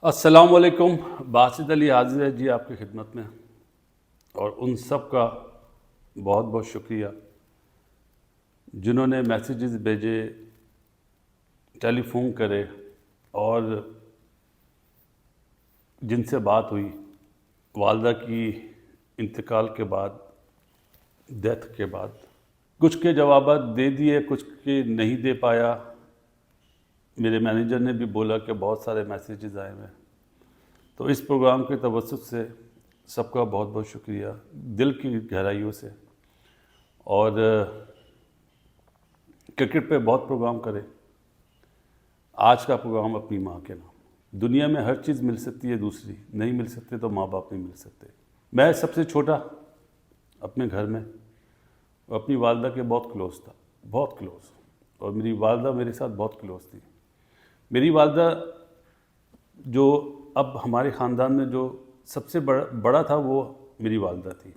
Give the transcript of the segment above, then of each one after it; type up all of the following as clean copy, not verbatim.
अस्सलाम वालेकुम। बासित अली हाजिर है जी आपकी खिदमत में। और उन सब का बहुत बहुत शुक्रिया जिन्होंने मैसेजेस भेजे, टेलीफोन करे और जिनसे बात हुई वालदा की इंतकाल के बाद, डेथ के बाद। कुछ के जवाब दे दिए, कुछ के नहीं दे पाया। मेरे मैनेजर ने भी बोला कि बहुत सारे मैसेजेस आए हैं। तो इस प्रोग्राम के तवज्जुह से सबका बहुत बहुत शुक्रिया दिल की गहराइयों से। और क्रिकेट पे बहुत प्रोग्राम करे। आज का प्रोग्राम अपनी माँ के नाम। दुनिया में हर चीज़ मिल सकती है, दूसरी नहीं मिल सकते तो माँ बाप नहीं मिल सकते। मैं सबसे छोटा अपने घर में, अपनी वालदा के बहुत क्लोज था, बहुत क्लोज। और मेरी वालदा मेरे साथ बहुत क्लोज थी। मेरी वालदा जो अब हमारे ख़ानदान में जो सबसे बड़ा था वो मेरी वालदा थी।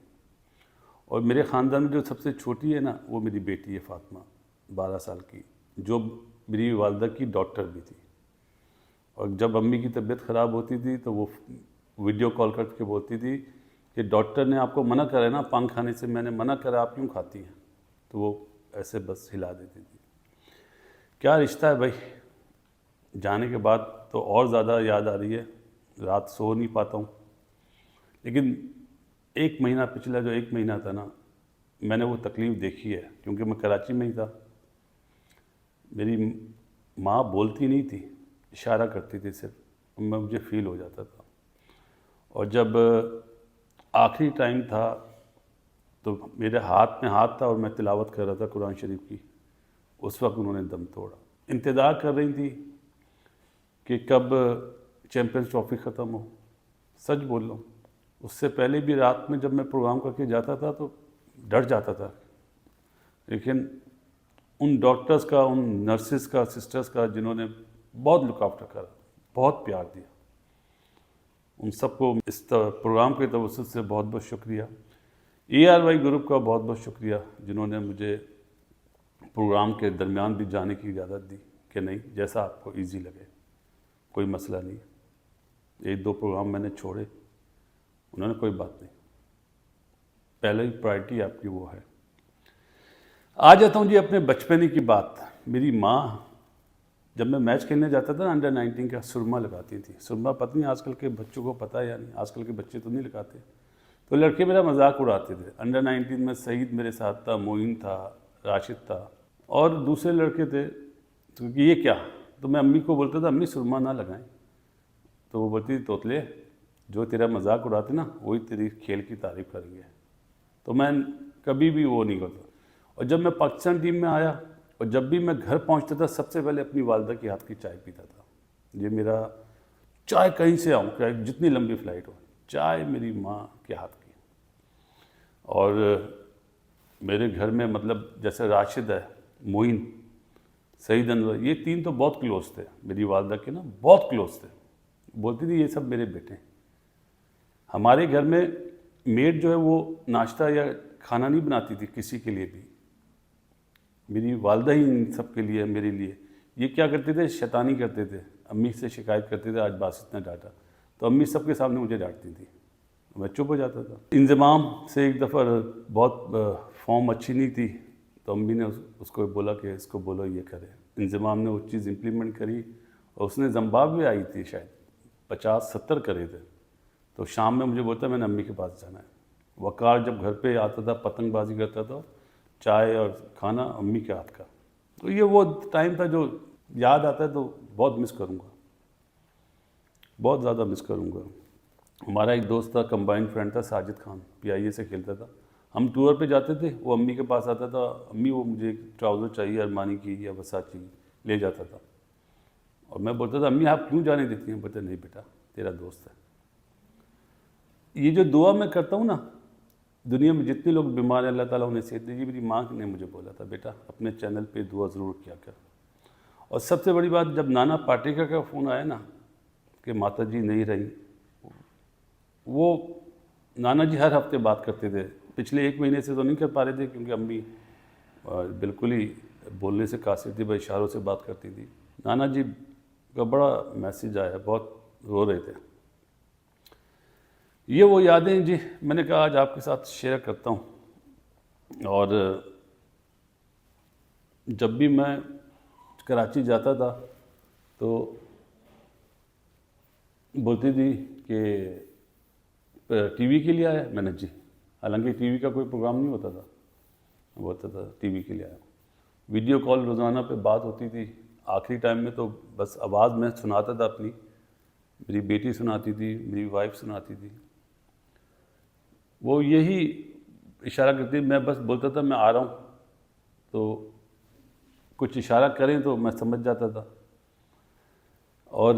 और मेरे ख़ानदान में जो सबसे छोटी है ना, वो मेरी बेटी है फ़ातिमा, 12 साल की, जो मेरी वालदा की डॉक्टर भी थी। और जब अम्मी की तबीयत ख़राब होती थी तो वो वीडियो कॉल करके बोलती थी कि डॉक्टर ने आपको मना करा है ना पान खाने से, मैंने मना करा, आप क्यों खाती हैं? तो वो ऐसे बस हिला देती थी। क्या रिश्ता है भाई। जाने के बाद तो और ज़्यादा याद आ रही है, रात सो नहीं पाता हूँ। लेकिन एक महीना, पिछला जो एक महीना था ना, मैंने वो तकलीफ़ देखी है क्योंकि मैं कराची में ही था। मेरी माँ बोलती नहीं थी, इशारा करती थी सिर्फ, मुझे फ़ील हो जाता था। और जब आखिरी टाइम था तो मेरे हाथ में हाथ था और मैं तिलावत कर रहा था कुरान शरीफ की। उस वक्त उन्होंने दम तोड़ा। इंतज़ार कर रही थी कि कब चैम्पियंस ट्रॉफी ख़त्म हो। सच बोल रहा हूँ, उससे पहले भी रात में जब मैं प्रोग्राम करके जाता था तो डर जाता था। लेकिन उन डॉक्टर्स का, उन नर्सेस का, सिस्टर्स का, जिन्होंने बहुत लुक आफ्टर करा, बहुत प्यार दिया, उन सबको इस प्रोग्राम के तवज्जुह से बहुत बहुत शुक्रिया। ARY ग्रुप का बहुत बहुत शुक्रिया जिन्होंने मुझे प्रोग्राम के दरमियान भी जाने की इजाज़त दी कि नहीं, जैसा आपको इजी लगे, कोई मसला नहीं। एक दो प्रोग्राम मैंने छोड़े, उन्होंने कोई बात नहीं, पहले ही प्रायोरिटी आपकी वो है। आ जाता हूँ जी अपने बचपने की बात। मेरी माँ, जब मैं मैच खेलने जाता था ना अंडर 19 का, सुरमा लगाती थी। सुरमा पता नहीं आजकल के बच्चों को पता है या नहीं, आजकल के बच्चे तो नहीं लगाते। तो लड़के मेरा मजाक उड़ाते थे। अंडर 19 में सईद मेरे साथ था, मोइन था, राशिद था और दूसरे लड़के थे। तो ये क्या, तो मैं अम्मी को बोलता था अम्मी सुरमा ना लगाएं। तो वो बोलती थी तोतले, जो तेरा मजाक उड़ाते ना वही तेरी खेल की तारीफ़ करेंगे। तो मैं कभी भी वो नहीं करता। और जब मैं पाकिस्तान टीम में आया और जब भी मैं घर पहुंचता था, सबसे पहले अपनी वालदा के हाथ की चाय पीता था। ये मेरा, चाय कहीं से आऊँ, क्या जितनी लंबी फ़्लाइट हो, चाय मेरी माँ के हाथ की। और मेरे घर में मतलब जैसे राशिद है, मोइन, सईद अनवर, ये तीन तो बहुत क्लोज थे मेरी वालदा के ना, बहुत क्लोज थे। बोलती थी ये सब मेरे बेटे। हमारे घर में मेड जो है वो नाश्ता या खाना नहीं बनाती थी किसी के लिए भी, मेरी वालदा ही इन सब के लिए, मेरे लिए। ये क्या करते थे, शैतानी करते थे। अम्मी से शिकायत करते थे आज बासित ने डांटा, तो अम्मी सबके सामने मुझे डांटती थी, मैं चुप हो जाता था। इंजमाम से एक दफ़ा बहुत फॉर्म अच्छी नहीं थी तो अम्मी ने उसको बोला कि इसको बोलो ये करे। इंजमाम ने वो चीज़ इम्प्लीमेंट करी और उसने जिम्बाब्वे आई थी शायद, 50-70 करे थे। तो शाम में मुझे बोलता मैंने अम्मी के पास जाना है। वकार जब घर पे आता था, पतंगबाजी करता था, चाय और खाना अम्मी के हाथ का। तो ये वो टाइम था जो याद आता है तो बहुत मिस करूँगा, बहुत ज़्यादा मिस करूँगा। हमारा एक दोस्त था, कंबाइंड फ्रेंड था, साजिद खान, PIA से खेलता था। हम टूर पे जाते थे, वो अम्मी के पास आता था, अम्मी वो मुझे ट्राउज़र चाहिए अरमानी की या वसाची, ले जाता था। और मैं बोलता था अम्मी आप क्यों जाने देती हैं? बोलते नहीं बेटा तेरा दोस्त है। ये जो दुआ मैं करता हूँ ना, दुनिया में जितने लोग बीमार हैं अल्लाह ताला उन्हें सेहत दीजिए, मेरी माँ ने मुझे बोला था बेटा अपने चैनल पे दुआ ज़रूर किया कर। और सबसे बड़ी बात, जब नाना पाटेकर का फ़ोन आया ना कि माता जी नहीं रही, वो नाना जी हर हफ्ते बात करते थे। पिछले 1 महीने से तो नहीं कर पा रहे थे क्योंकि अम्मी बिल्कुल ही बोलने से कासिर थी, इशारों से बात करती थी। नाना जी का बड़ा मैसेज आया, बहुत रो रहे थे। ये वो यादें जी मैंने कहा आज आपके साथ शेयर करता हूँ। और जब भी मैं कराची जाता था तो बोलती थी कि टीवी के लिए आया। मैंने जी, हालांकि टीवी का कोई प्रोग्राम नहीं होता था, बोलता था टीवी के लिए आया। वीडियो कॉल रोज़ाना पे बात होती थी। आखिरी टाइम में तो बस आवाज़ में सुनाता था अपनी, मेरी बेटी सुनाती थी, मेरी वाइफ सुनाती थी। वो यही इशारा करती, मैं बस बोलता था मैं आ रहा हूँ, तो कुछ इशारा करें तो मैं समझ जाता था। और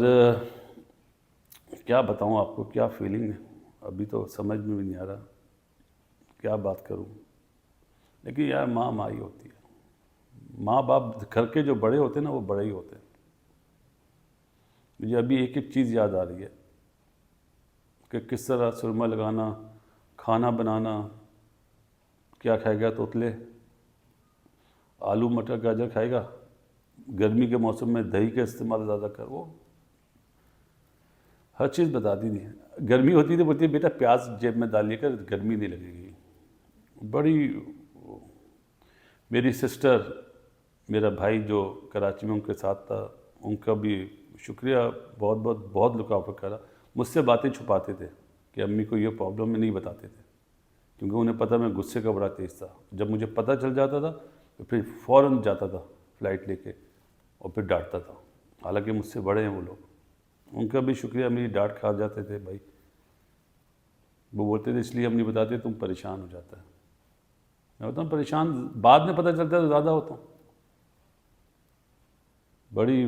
क्या बताऊँ आपको, क्या फीलिंग है, अभी तो समझ में भी नहीं आ रहा क्या बात करूँ। लेकिन यार माँ माँ ही होती है। माँ बाप घर के जो बड़े होते हैं ना, वो बड़े ही होते हैं। मुझे अभी एक एक चीज़ याद आ रही है कि किस तरह सुरमा लगाना, खाना बनाना, क्या खाएगा तोतले, आलू मटर गाजर खाएगा, गर्मी के मौसम में दही का इस्तेमाल ज़्यादा कर, वो हर चीज़ बताती थी। गर्मी होती थी बोलती बेटा प्याज जेब में डालिए कर, गर्मी नहीं लगेगी। बड़ी मेरी सिस्टर, मेरा भाई जो कराची में उनके साथ था, उनका भी शुक्रिया, बहुत बहुत बहुत लुक आफ्टर करा। मुझसे बातें छुपाते थे कि अम्मी को ये प्रॉब्लम में नहीं बताते थे, क्योंकि उन्हें पता मैं गुस्से का बड़ा तेज़ था। जब मुझे पता चल जाता था तो फिर फ़ौरन जाता था फ़्लाइट लेके और फिर डांटता था। हालांकि मुझसे बड़े हैं वो लोग, उनका भी शुक्रिया, मेरी डांट खा जाते थे भाई। वो बोलते थे इसलिए हम नहीं बताते, तुम परेशान हो जाता है। मैं होता हूँ परेशान, बाद में पता चलता है तो ज़्यादा होता हूँ। बड़ी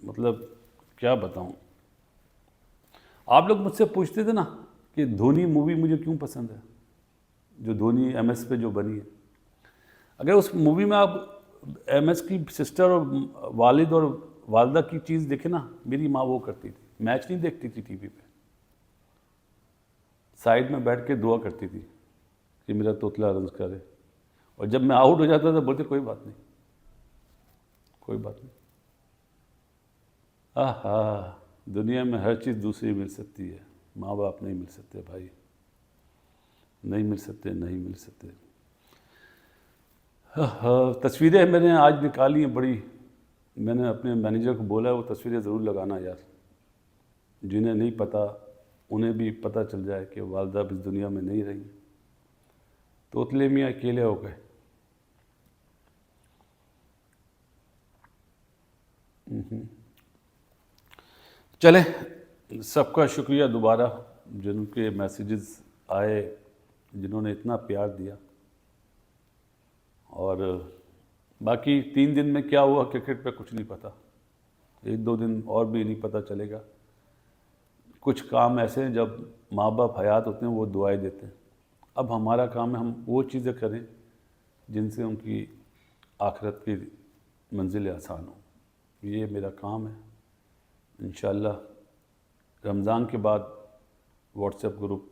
मतलब क्या बताऊँ। आप लोग मुझसे पूछते थे ना कि धोनी मूवी मुझे क्यों पसंद है, जो धोनी MS पे जो बनी है। अगर उस मूवी में आप MS की सिस्टर और वालिद और वालदा की चीज़ देखे ना, मेरी माँ वो करती थी, मैच नहीं देखती थी टीवी पे, साइड में बैठ के दुआ करती थी कि मेरा तोतला रन करे। और जब मैं आउट हो जाता था बोलते कोई बात नहीं, कोई बात नहीं। आहा, दुनिया में हर चीज़ दूसरी मिल सकती है, माँ बाप नहीं मिल सकते भाई, नहीं मिल सकते, नहीं मिल सकते। तस्वीरें मैंने आज निकाली हैं बड़ी, मैंने अपने मैनेजर को बोला है वो तस्वीरें ज़रूर लगाना यार, जिन्हें नहीं पता उन्हें भी पता चल जाए कि वालदा इस दुनिया में नहीं रही। तोतले मियाँ अकेले हो गए। चले, सबका शुक्रिया दोबारा, जिनके मैसेजेस आए, जिन्होंने इतना प्यार दिया। और बाकी 3 दिन में क्या हुआ क्रिकेट पे कुछ नहीं पता, 1-2 दिन और भी नहीं पता चलेगा। कुछ काम ऐसे हैं जब माँ बाप हयात होते हैं वो दुआएं देते हैं। अब हमारा काम है हम वो चीज़ें करें जिनसे उनकी आखिरत की मंजिलें आसान हो। ये मेरा काम है। इंशाअल्लाह रमज़ान के बाद व्हाट्सएप ग्रुप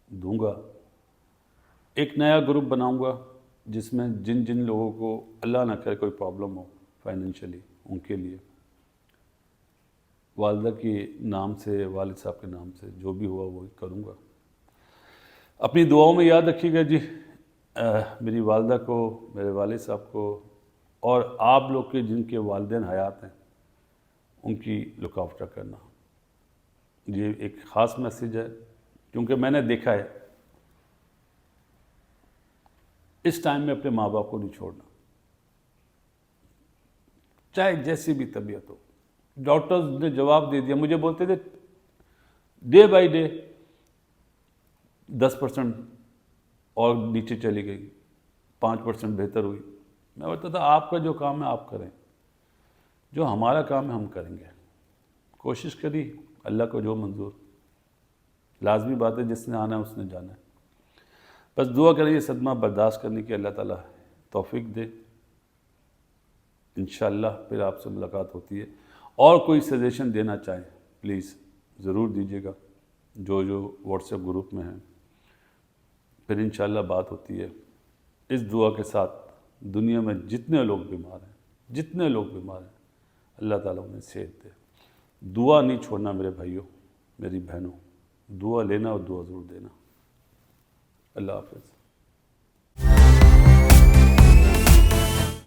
दूंगा, एक नया ग्रुप बनाऊंगा जिसमें जिन जिन लोगों को अल्लाह ना करे कोई प्रॉब्लम हो फाइनेंशियली, उनके लिए वालदा के नाम से, वालिद साहब के नाम से जो भी हुआ वो करूँगा। अपनी दुआओं में याद रखिएगा जी मेरी वालदा को, मेरे वालिद साहब को, और आप लोग के जिनके वालिदैन हयात हैं उनकी लुक आफ्टर करना। ये एक ख़ास मैसेज है, क्योंकि मैंने देखा है इस टाइम में अपने माँ बाप को नहीं छोड़ना, चाहे जैसी भी तबीयत हो। डॉक्टर्स ने जवाब दे दिया, मुझे बोलते थे डे बाय डे 10% और नीचे चली गई, 5% बेहतर हुई। मैं बोलता था आपका जो काम है आप करें, जो हमारा काम है हम करेंगे। कोशिश करी, अल्लाह को जो मंजूर, लाजमी बात है, जिसने आना है उसने जाना है। बस दुआ करें ये सदमा बर्दाश्त करने की अल्लाह ताला तौफीक दे। इंशाअल्लाह फिर आपसे मुलाकात होती है। और कोई सजेशन देना चाहें प्लीज़ ज़रूर दीजिएगा, जो जो व्हाट्सएप ग्रुप में हैं। फिर इंशाअल्लाह बात होती है। इस दुआ के साथ दुनिया में जितने लोग बीमार हैं, जितने लोग बीमार हैं, अल्लाह ताला उन्हें सेहत दे। दुआ नहीं छोड़ना मेरे भाइयों, मेरी बहनों, दुआ लेना और दुआ ज़रूर देना। अल्लाह हाफ़िज़।